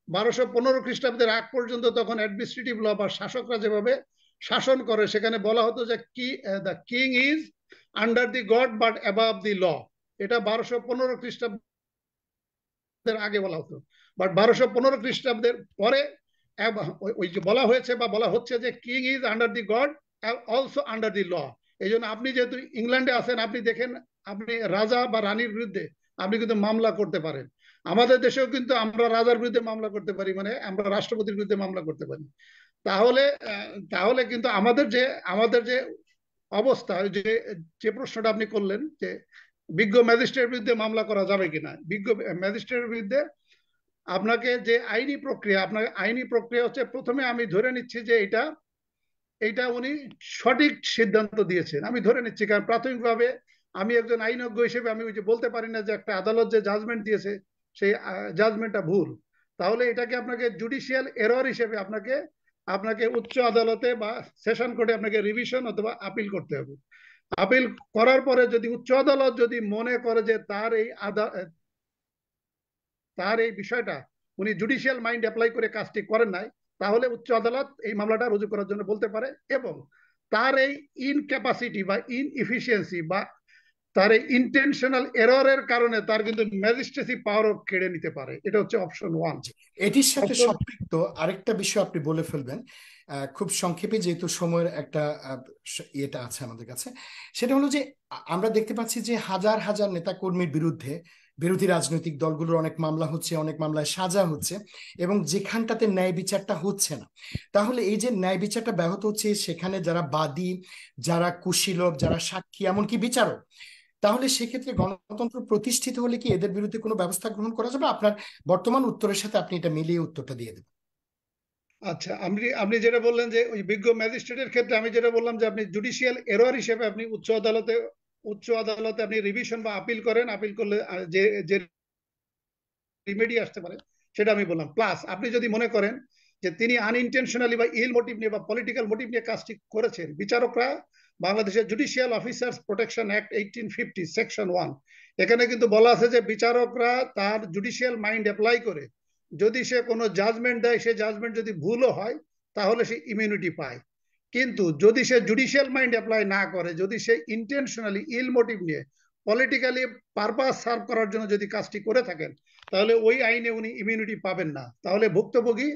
1215 খ্রিস্টাব্দের আগ পর্যন্ত তখন অ্যাডমিনিস্ট্রেটিভ ল বা শাসকরা যেভাবে শাসন করে সেখানে বলা হতো যে the king is under the god but above the law. এটা 1215 খ্রিস্টাব্দের আগে বলা হতো। বাট 1215 খ্রিস্টাব্দের পরে ওই যে বলা হয়েছে বা বলা হচ্ছে যে king is under the god also under the law. এই জন্য আপনি যেহেতু ইংল্যান্ডে আছেন, আপনি দেখেন আপনি রাজা বা রানীর বিরুদ্ধে আপনি কিন্তু মামলা করতে পারেন। আমাদের দেশেও কিন্তু আমরা রাজার বিরুদ্ধে মামলা করতে পারি, মানে আমরা রাষ্ট্রপতির বিরুদ্ধে মামলা করতে পারি। তাহলে তাহলে কিন্তু আমাদের যে অবস্থা, যে যে প্রশ্নটা আপনি করলেন যে বিজ্ঞ ম্যাজিস্ট্রেটের বিরুদ্ধে মামলা করা যাবে কিনা, বিজ্ঞ ম্যাজিস্ট্রেটের বিরুদ্ধে আপনাকে যে আইনি প্রক্রিয়া হচ্ছে, প্রথমে আমি ধরে নিচ্ছি যে এটা এটা উনি সঠিক সিদ্ধান্ত দিয়েছেন, আমি ধরে নিচ্ছি। কারণ প্রাথমিকভাবে আমি একজন আইনজ্ঞ হিসেবে আমি ওই যে বলতে পারি না যে একটা আদালত যে জাজমেন্ট দিয়েছে সেই জাজমেন্টটা ভুল। তাহলে এটাকে আপনাকে জুডিশিয়াল এরর হিসেবে আপনাকে আপনাকে উচ্চ আদালতে বা সেশন কোর্টে আপনাকে রিভিশন অথবা আপিল করতে হবে। আপিল করার পরে যদি উচ্চ আদালত যদি মনে করে যে তার এই তার এই বিষয়টা উনি জুডিশিয়াল মাইন্ড অ্যাপ্লাই করে কাজটি করেন নাই, তাহলে উচ্চ আদালত এই মামলাটা রুজু করার জন্য বলতে পারে, এবং তার এই ইনক্যাপাসিটি বা ইনএফিসিয়েন্সি বা তার এই ইন্টেনশনাল এররের কারণে তার কিন্তু ম্যাজিস্ট্রেসি পাওয়ারও কেড়ে নিতে পারে। এটা হচ্ছে অপশন 1। এটির সাথে অপশন সম্পৃক্ত আরেকটা বিষয় আপনি বলে ফেলবেন খুব সংক্ষেপে, যেহেতু সময়ের একটা ইয়েটা আছে আমাদের কাছে। সেটা হলো যে আমরা দেখতে পাচ্ছি যে হাজার হাজার নেতাকর্মীর বিরুদ্ধে বিরোধী রাজনৈতিক দলগুলোর অনেক মামলা হচ্ছে, অনেক মামলায় সাজা হচ্ছে, এবং যেখানটাতে ন্যায় বিচারটা হচ্ছে না। তাহলে এই যে ন্যায় বিচারটা ব্যাহত হচ্ছে, সেখানে যারা বাদী, যারা কুশীলব, যারা সাক্ষী, এমনকি বিচারক, তাহলে সেক্ষেত্রে গণতন্ত্র প্রতিষ্ঠিত হলে কি এদের বিরুদ্ধে কোনো ব্যবস্থা গ্রহণ করা যাবে? আপনার বর্তমান উত্তরের সাথে আপনি এটা মিলিয়ে উত্তরটা দিয়ে দেবেন। আচ্ছা, আপনি আপনি যেটা বললেন যে ওই বিজ্ঞ ম্যাজিস্ট্রেটের ক্ষেত্রে আমি যেটা বললাম যে আপনি জুডিশিয়াল এরর হিসেবে আপনি উচ্চ আদালতে আপনি রিভিশন বা আপিল করেন, আপিল করলে যে যে রিমেডি আসতে পারে সেটা আমি বললাম। প্লাস আপনি যদি মনে করেন যে তিনি আনইনটেনশনালি বা ইল মোটিভ নিয়ে বা পলিটিক্যাল মোটিভ নিয়ে কাজটি করেছেন, বিচারকরা বাংলাদেশের judicial officers protection act 1850 section 1, এখানে কিন্তু বলা আছে যে বিচারকরা তার জুডিশিয়াল মাইন্ড অ্যাপ্লাই করে যদি সে কোনো জাজমেন্ট দেয়, সে জাজমেন্ট যদি ভুলও হয় তাহলে সে ইমিউনিটি পায়। কিন্তু যদি সে জুডিশিয়াল মাইন্ড অ্যাপ্লাই না করে, যদি সে ইন্টেনশনালি ইল মোটিভ নিয়ে পলিটিক্যালি পারপাস সার্ভ করার জন্য যদি কাজটি করে থাকেন, তাহলে ওই আইনে উনি ইমিউনিটি পাবেন না। তাহলে ভুক্তভোগী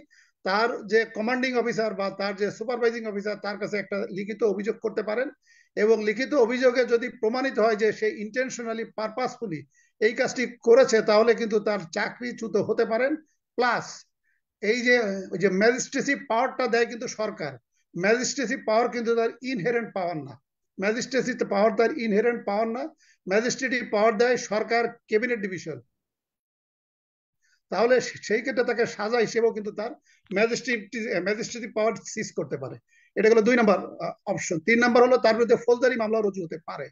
তার যে কমান্ডিং অফিসার বা তার যে সুপারভাইজিং অফিসার তার কাছে একটা লিখিত অভিযোগ করতে পারেন, এবং লিখিত অভিযোগে যদি প্রমাণিত হয় যে সে ইন্টেনশনালি পারপাসফুলি এই কাজটি করেছে, তাহলে কিন্তু তার চাকরিচ্যুত হতে পারেন। প্লাস এই যে ওই যে ম্যাজিস্ট্রেসি পাওয়ারটা দেয় কিন্তু সরকার, ম্যাজিস্ট্রেসি পাওয়ার কিন্তু তার ইনহেরেন্ট পাওয়ার না, ম্যাজিস্ট্রেসি পাওয়ার তার ইনহেরেন্ট পাওয়ার না, ম্যাজিস্ট্রেটি পাওয়ার দেয় সরকার ক্যাবিনেট ডিভিশন। তাহলে সেই ক্ষেত্রে তাকে সাজা হিসেবেও কিন্তু তার ম্যাজিস্ট্রেটি পাওয়ার সিজ করতে পারে। এটা হলো 2 নম্বর অপশন। 3 নম্বর হলো তার বিরুদ্ধে ফৌজদারি মামলা রুজু হতে পারে।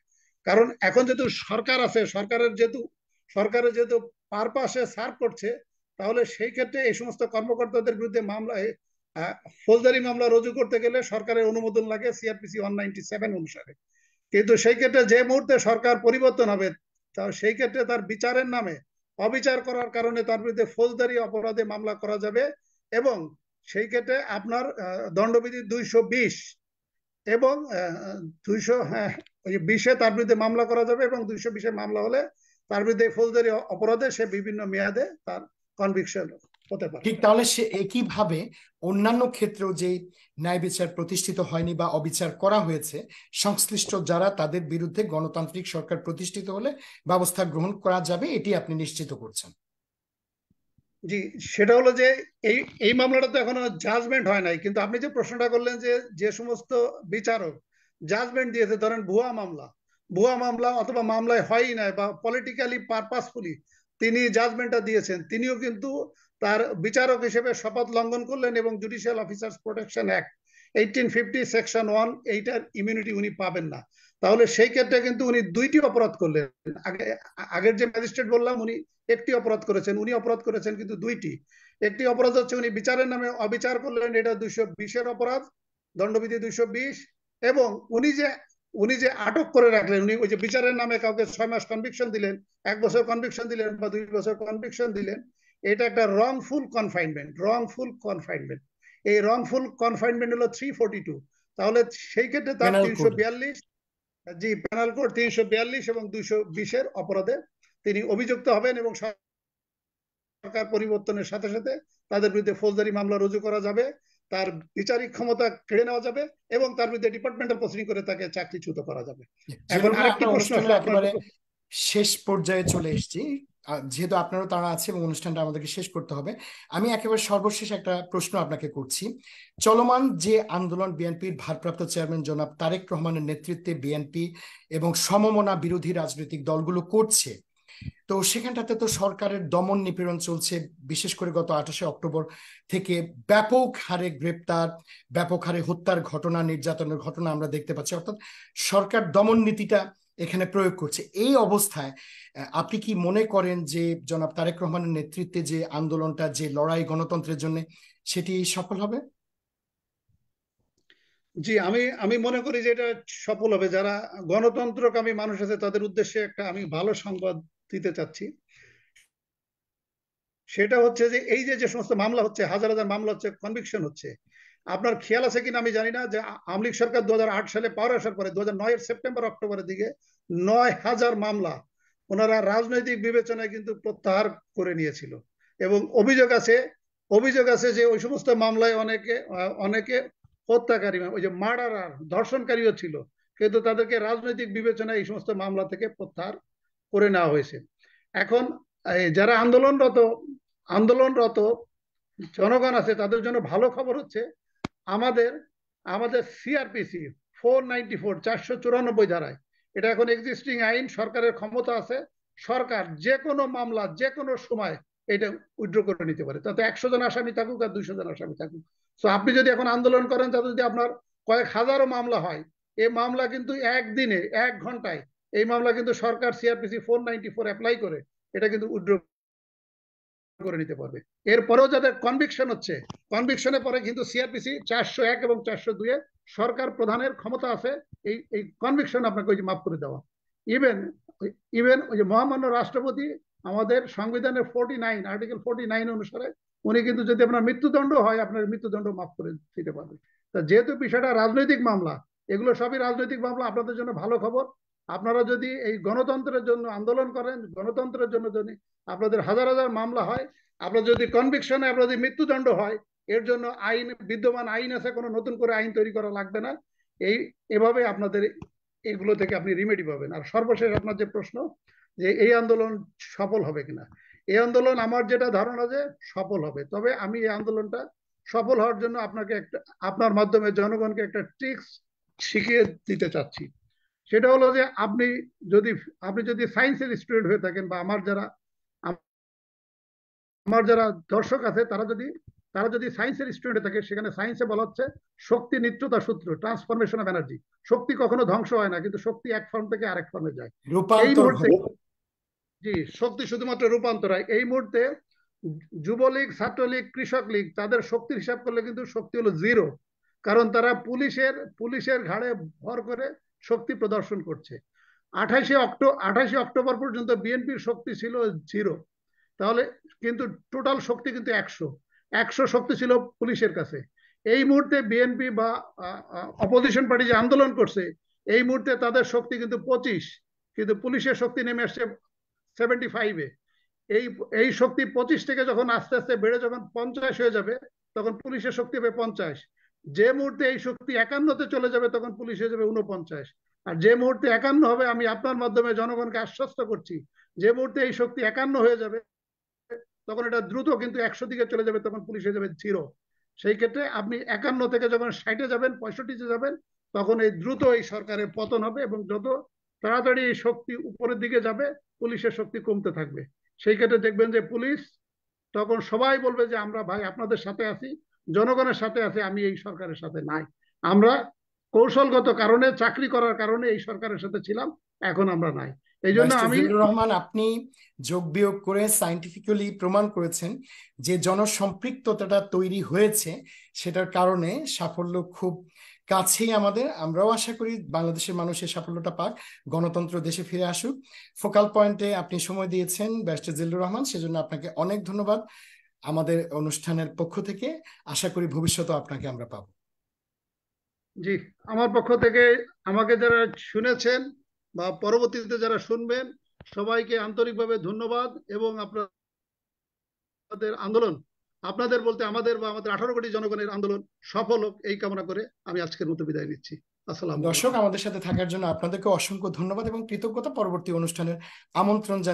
কারণ এখন যেহেতু সরকার আছে, সরকারের যেহেতু পারপাসে সার্ভ করছে, তাহলে সেই ক্ষেত্রে এই সমস্ত কর্মকর্তাদের বিরুদ্ধে মামলায় ফৌজদারি মামলা রুজু করতে গেলে সরকারের অনুমোদন লাগে সিআরপিসি 197 অনুসারে। কিন্তু সেই ক্ষেত্রে যে মুহূর্তে সরকার পরিবর্তন হবে, সেই ক্ষেত্রে তার বিচারের নামে অবিচার করার কারণে তার বিরুদ্ধে ফৌজদারি অপরাধে মামলা করা যাবে, এবং সেই ক্ষেত্রে আপনার দণ্ডবিধি 220 এবং 220 তার বিরুদ্ধে মামলা করা যাবে, এবং 220 মামলা হলে তার বিরুদ্ধে ফৌজদারি অপরাধে সে বিভিন্ন মেয়াদে তার কনভিকশন হতে পারে। ঠিক, তাহলে সে একইভাবে অন্যান্য ক্ষেত্রেও যে ন্যায় বিচার প্রতিষ্ঠিত হয়নি বা অবিচার করা হয়েছে, সংশ্লিষ্ট যারা, তাদের বিরুদ্ধে গণতান্ত্রিক সরকার প্রতিষ্ঠিত হলে ব্যবস্থা গ্রহণ করা যাবে, এটি আপনি নিশ্চিত করছেন। জি, সেটা হলো যে এই এই মামলাটা তো এখনো জাজমেন্ট হয় নাই, কিন্তু আপনি যে প্রশ্নটা করলেন যে যে সমস্ত বিচারক জাজমেন্ট দিয়েছে, ধরেন ভুয়া মামলা অথবা মামলায় হয়ই নাই বা পলিটিক্যালি পারপাসফুলি তিনি জাজমেন্টটা দিয়েছেন, তিনিও কিন্তু তার বিচারক হিসেবে শপথ লঙ্ঘন করলেন, এবং judicial officers protection act 1850 section 1 এইটার ইমিউনিটি উনি পাবেন না। তাহলে সেই ক্ষেত্রে কিন্তু উনি 2টি অপরাধ করলেন। আগের যে ম্যাজিস্ট্রেট বললাম উনি একটি অপরাধ করেছেন, উনি অপরাধ করেছেন কিন্তু 2টি। একটি অপরাধ হচ্ছে উনি বিচারের নামে অবিচার করলেন, এটা 220 অপরাধ, দণ্ডবিধি 220। এবং উনি যে আটক করে রাখলেন, উনি ওই যে বিচারের নামে কাউকে 6 মাস কনভিকশন দিলেন, 1 বছর কনভিকশন দিলেন বা 2 বছর কনভিকশন দিলেন, এটা একটা রংফুল কনফাইনমেন্ট। এই রংফুল কনফাইনমেন্ট হলো 342। তাহলে সেই ক্ষেত্রে তার 342, জি, পেনাল কোড 342 এবং 220 অপরাধে তিনি অভিযুক্ত হবেন, এবং সরকার পরিবর্তনের সাথে সাথে তাদের বিরুদ্ধে ফৌজদারি মামলা রুজু করা যাবে, তার বিচারিক ক্ষমতা কেড়ে নেওয়া যাবে, এবং তার বিরুদ্ধে ডিপার্টমেন্টাল প্রসিডিং করে তাকে চাকরিচ্যুত করা যাবে। এখন আরেকটি প্রশ্ন আসলে একেবারে শেষ পর্যায়ে চলে এসেছি, যেহেতু আপনারও তারা আছে এবং অনুষ্ঠানটা আমাদেরকে শেষ করতে হবে, আমি একেবারে সর্বশেষ একটা প্রশ্ন আপনাকে করছি। চলমান যে আন্দোলন বিএনপির ভারপ্রাপ্ত চেয়ারম্যান জনাব তারেক রহমানের নেতৃত্বে বিএনপি এবং সমমনা বিরোধী রাজনৈতিক দলগুলো করছে, তো সেখানটাতে তো সরকারের দমন নিপীড়ন চলছে। বিশেষ করে গত 28শে অক্টোবর থেকে ব্যাপক হারে গ্রেপ্তার, ব্যাপক হারে হত্যার ঘটনা, নির্যাতনের ঘটনা আমরা দেখতে পাচ্ছি। অর্থাৎ সরকার দমন নীতিটা এখানে প্রয়োগ করছে। এই অবস্থায় আপনি কি মনে করেন যে জনাব তারেক রহমানের নেতৃত্বে যে আন্দোলনটা, যে লড়াই গণতন্ত্রের জন্য, সেটি সফল হবে? জি, আমি মনে করি যে এটা সফল হবে। যারা গণতন্ত্রকামী মানুষ আছে তাদের উদ্দেশ্যে একটা আমি ভালো সংবাদ দিতে চাচ্ছি। সেটা হচ্ছে যে এই যে যে সমস্ত মামলা হচ্ছে, হাজার হাজার মামলা হচ্ছে, কনভিকশন হচ্ছে, আপনার খেয়াল আছে কিনা আমি জানি না যে আওয়ামী লীগ সরকার 2008 সালে পাওয়ার আসার পরে 2009 সেপ্টেম্বর অক্টোবরের দিকে 9,000 মামলা ওনারা রাজনৈতিক বিবেচনায় কিন্তু প্রত্যাহার করে নিয়েছিল। এবং অভিযোগ আছে যে ওই সমস্ত মামলায় অনেকে হত্যাকারী, ওই যে মার্ডারার, ধর্ষণকারীও ছিল, কিন্তু তাদেরকে রাজনৈতিক বিবেচনায় এই সমস্ত মামলা থেকে প্রত্যাহার করে নেওয়া হয়েছে। এখন যারা আন্দোলনরত জনগণ আছে তাদের জন্য ভালো খবর হচ্ছে আমাদের আমাদের সিআরপিসি 494 ধারায়, এটা এখন এক্সিস্টিং আইন, সরকারের ক্ষমতা আছে, সরকার যে কোনো মামলা যে কোনো সময় এটা উইথড্র করে নিতে পারে, তাতে 100 জন আসামি থাকুক আর 200 জন আসামি থাকুক। তো আপনি যদি এখন আন্দোলন করেন, তাতে যদি আপনার কয়েক হাজারও মামলা হয়, এই মামলা কিন্তু একদিনে 1 ঘন্টায় এই মামলা কিন্তু সরকার সিআরপিসি 494 অ্যাপ্লাই করে এটা কিন্তু উইথড্র করে নিতে পারবে। এরপরেও যাদের কনভিকশন হচ্ছে, কনভিকশনের পরে কিন্তু সিআরপিসি 401 এবং 402 সরকার প্রধানের ক্ষমতা আছে এই কনভিকশন আপনাকে ওই যে মাফ করে দেওয়া। ইভেন ওই যে মহামান্য রাষ্ট্রপতি আমাদের সংবিধানের 49 আর্টিকেল 49 অনুসারে উনি কিন্তু যদি আপনার মৃত্যুদণ্ড হয়, আপনার মৃত্যুদণ্ড মাফ করে দিতে পারবে। তা যেহেতু বিষয়টা রাজনৈতিক মামলা, এগুলো সবই রাজনৈতিক মামলা, আপনাদের জন্য ভালো খবর, আপনারা যদি এই গণতন্ত্রের জন্য আন্দোলন করেন, গণতন্ত্রের জন্য যদি আপনাদের হাজার হাজার মামলা হয়, আপনার যদি কনভিকশনে আপনাদের মৃত্যুদণ্ড হয়, এর জন্য বিদ্যমান আইন আছে, কোনো নতুন করে আইন তৈরি করা লাগবে না। এভাবে আপনাদের এগুলো থেকে আপনি রিমেডি পাবেন। আর সর্বশেষ আপনার যে প্রশ্ন যে এই আন্দোলন সফল হবে কিনা, এই আন্দোলন আমার যেটা ধারণা যে সফল হবে, তবে আমি এই আন্দোলনটা সফল হওয়ার জন্য আপনার মাধ্যমে জনগণকে একটা ট্রিক্স শিখিয়ে দিতে চাচ্ছি। সেটা হলো যে আপনি যদি সায়েন্সের স্টুডেন্ট হয়ে থাকেন, বা আমার যারা দর্শক আছে তারা যদি সায়েন্সের স্টুডেন্ট থাকে, সেখানে সায়েন্সে বলা হচ্ছে শক্তি নিত্যতা সূত্র, ট্রান্সফরমেশন অফ এনার্জি। শক্তি কখনো ধ্বংস হয় না, কিন্তু শক্তি এক ফর্ম থেকে আরেক ফর্মে যায়। এই রূপান্তর মুহূর্তে হয়। জি, শক্তি শুধুমাত্র রূপান্তর হয়। এই মুহূর্তে যুবলীগ, ছাত্রলীগ, কৃষক লীগ তাদের শক্তির হিসাব করলে কিন্তু শক্তি হলো 0, কারণ তারা পুলিশের ঘাড়ে ভর করে শক্তি প্রদর্শন করছে। 28 অক্টোবর পর্যন্ত বিএনপির শক্তি ছিল 0, তাহলে কিন্তু টোটাল শক্তি কিন্তু 100 শক্তি ছিল পুলিশের কাছে। এই মুহূর্তে বিএনপি বা অপোজিশন পার্টি যে আন্দোলন করছে, এই মুহূর্তে তাদের শক্তি কিন্তু 25, কিন্তু পুলিশের শক্তি নেমে আসছে 75-এ। এই শক্তি 25 থেকে যখন আস্তে আস্তে বেড়ে যখন 50 হয়ে যাবে, তখন পুলিশের শক্তি হবে 50। যে মুহূর্তে এই শক্তি 51-তে চলে যাবে, তখন পুলিশ হয়ে যাবে 49। আর যে মুহূর্তে 51 হবে, আমি আপনার মাধ্যমে জনগণকে আশ্বস্ত করছি, যে মুহূর্তে এই শক্তি 51 হয়ে যাবে, তখন এটা দ্রুত কিন্তু 100 দিকে চলে যাবে, তখন পুলিশ হয়ে যাবে 0। সেই ক্ষেত্রে আপনি 51 থেকে যখন 60-এ যাবেন, 65-তে যাবেন, তখন এই দ্রুত এই সরকারের পতন হবে, এবং যত তাড়াতাড়ি এই শক্তি উপরের দিকে যাবে, পুলিশের শক্তি কমতে থাকবে। সেই ক্ষেত্রে দেখবেন যে পুলিশ তখন সবাই বলবে যে আমরা ভাই আপনাদের সাথে আছি, জনগণের সাথে আছি, আমি এই সরকারের সাথে নাই। আমরা কৌশলগত কারণে, চাকরি করার কারণে এই সরকারের সাথে ছিলাম, এখন আমরা নাই। এই জন্য ব্যারিস্টার আমি জিল্লুর রহমান, আপনি যোগ বিয়োগ করে সাইন্টিফিক্যালি প্রমাণ করেছেন যে জনসম্পৃক্ততাটা তৈরি হয়েছে, সেটার কারণে সাফল্য খুব কাছেই আমাদের। আমরাও আশা করি বাংলাদেশের মানুষের সাফল্যটা পাক, গণতন্ত্র দেশে ফিরে আসুক। ফোকাল পয়েন্টে আপনি সময় দিয়েছেন ব্যারিস্টার জিল্লুর রহমান, সেজন্য আপনাকে অনেক ধন্যবাদ আমাদের অনুষ্ঠানের পক্ষ থেকে। আশা করি ভবিষ্যতে আপনাকে আমরা পাবো। জি, আমার পক্ষ থেকে আমাকে যারা শুনেছেন বা পরবর্তীতে যারা শুনবেন, সবাইকে আন্তরিকভাবে ধন্যবাদ। এবং আপনাদের আন্দোলন, আপনাদের বলতে আমাদের বা আমাদের 18 কোটি জনগণের আন্দোলন সফল হোক, এই কামনা করে আমি আজকের মতো বিদায় নিচ্ছি। আসসালামু আলাইকুম। দর্শক, আমাদের সাথে থাকার জন্য আপনাদেরকে অসংখ্য ধন্যবাদ এবং কৃতজ্ঞতা। পরবর্তী অনুষ্ঠানের আমন্ত্রণ